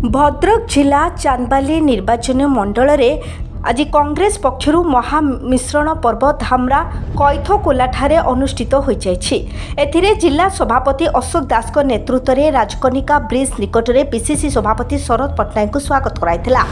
भद्रक जिला चांदबाली निर्वाचन मंडल रे आज कांग्रेस पक्षर महामिश्रण पर्व धामरा कैथकोलाठारे अनुष्ठित हो जाए। जिला सभापति अशोक दास नेतृत्व में राजकनिका ब्रिज निकट में पीसीसी सभापति शरद पट्टनायक को स्वागत कराइथिला।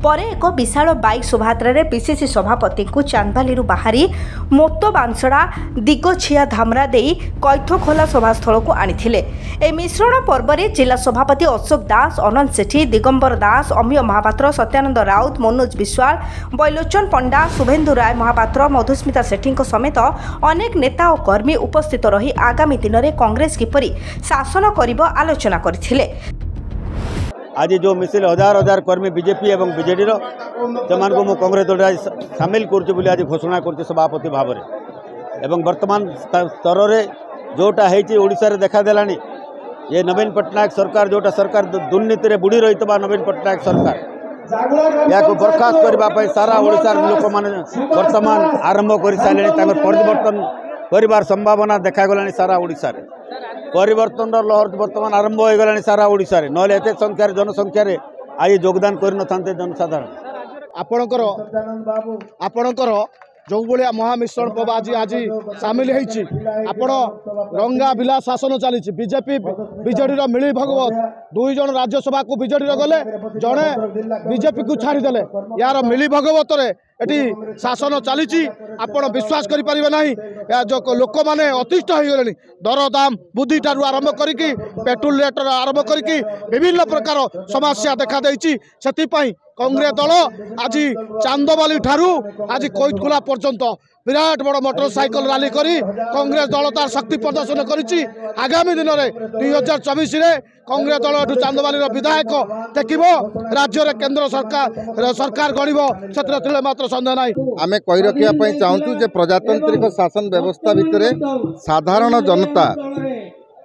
परे एक विशाल बाइक शोभायात्रा पीसीसी सभापति को चांदबाली बाहरी मोतो बांसड़ा दिगछिया धामरा दे कैथखोला सभास्थल को आनी। ए मिश्रण पर्व में जिला सभापति अशोक दास, अनंत सेठी, दिगंबर दास, अमीय महापात्र, सत्यानंद राउत, मनोज विश्वाल, बैलोचन पंडा, शुभेन्दु राय महापात्र, मधुस्मिता सेठी समेत अनेक नेता और कर्मी उपस्थित रही आगामी दिन में कांग्रेस किपरि शासन करिबो आलोचना करथिले। आज जो मिसिल हजार हजार कर्मी बीजेपी एवं बीजेडी से कांग्रेस दल आज सामिल कर आज घोषणा कर सभापति भाव में एवं वर्तमान स्तर में जोटा ओडिशा रे देखा देलानी ये नवीन पट्टनायक सरकार जोटा सरकार दुर्नीति रे बुड़ी रही नवीन पट्टनायक सरकार या बर्खास्त करने सारा ओडिशा लोक मैंने वर्तमान आरंभ कर सारे परिवर्तन कर संभावना देखागला सारा ओडिशा रे परिवर्तन लहर वर्तमान आरंभ हो गला सारा ओडिशा रे नले एते संख्या जनसंख्या रे आज योगदान कर नथांते जनसाधारण आपणकर जो भाया महामिश्रण पर्व आज आज सामिल होती रंगा बिला शासन चली बीजेपी बीजेडी मिली भगवत दुई जन राज्यसभा को बीजेडी गले जड़े बीजेपी को छाड़ीदे यार मिली भगवत एटी शासन चली आपण विश्वास करें ना जो लोक मैंने अतिष्ठ हो गले दरदाम बुद्धि ठार आरंभ करके पेट्रोल रेट आरंभ करके विभिन्न प्रकार समस्या देखा देती से कांग्रेस दल आज चांदबाली ठारू आज कैथखोला पर्यंत विराट बड़ मोटरसाइकल रैली करी कांग्रेस दल तार शक्ति प्रदर्शन करी आगामी दिन में 2024 कांग्रेस दल चांदबाली विधायक देखिब राज्य रे केंद्र सरकार गढ़ से मात्र सन्देह ना आम कही रखापी चाहूँ जे प्रजातांत्रिक शासन व्यवस्था भितर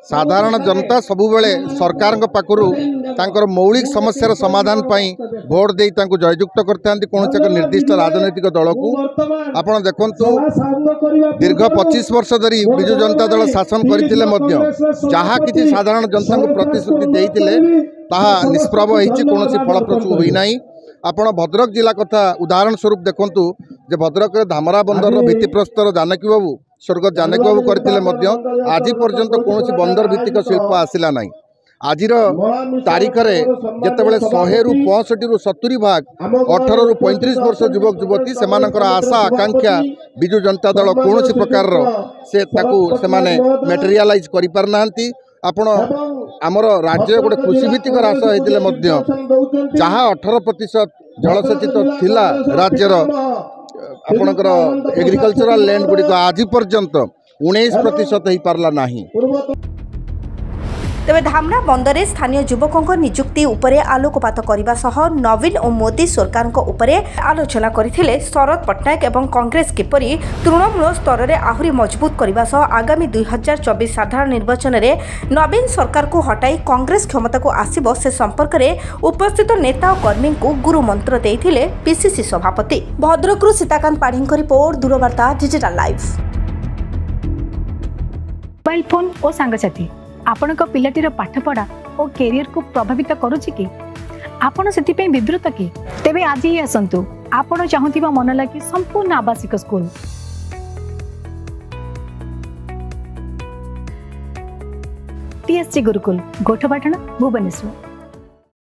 साधारण जनता सबुबले सरकार पाखर मौलिक समस्यार समाधान पाई भोट दे जययुक्त करते कौन एक निर्दिष्ट राजनैतिक दल को आपण देखु दीर्घ 25 वर्ष धरी विजु जनता दल शासन करते जहाँ किसी साधारण जनता को प्रतिश्रुति देते निष्प्रभ कौन फलप्रसू होना। आपण भद्रक जिला कथा उदाहरण स्वरूप देखु जे भद्रक धामरा बंदर भित्तिप्रस्तर जानकी बाबू स्वर्गत जानकी बाबू करते आज पर्यंत कौन बंदर भित्तिक शिल्प आसला ना। आज तारीख में जितेबाला 100 रु 65 रु 70 भाग 18 रु 35 वर्ष युवक युवती से आशा आकांक्षा विजु जनता दल कौन प्रकार से मेटेरियालाइज कर पारना। आपण आमर राज्य गोटे कृषिभित्तिक रास होते जहाँ 18% जलसेचित थिला राज्यर आपणकर एग्रीकल्चरल लैंड गुड़िक आज पर्यंत 19% हो पारला नहीं। तेज धामरा बंदर स्थानीय युवकों नियुक्ति उपरे आलोकपात करने सह नवीन और मोदी सरकार उपरे आलोचना करथिले शरद पट्टनायक एवं कांग्रेस किपरि तृणमूल स्तर में आहुरी मजबूत करने सह आगामी 2024 साधारण निर्वाचन में नवीन सरकार को हटाई कांग्रेस क्षमता को आसिब से संपर्क में उपस्थित नेता और कर्मी को गुरु मंत्र देथिले पीसीसी सभापति। भद्रकरू सीताकांत पाढ़ी रिपोर्ट, दूरवार्ता डिजिटल लाइव। मोबाइल फोन और सांगसाथी आपण पिलाटीर पाठपढ़ा और कैरियर को प्रभावित करुच्ची कि आपण से विवृत कि तेबे आज ही आसतु आपण चाहूबा मन लगी संपूर्ण आवासिक स्कूल TSG गुरुकुल गोठपाटण भुवनेश्वर।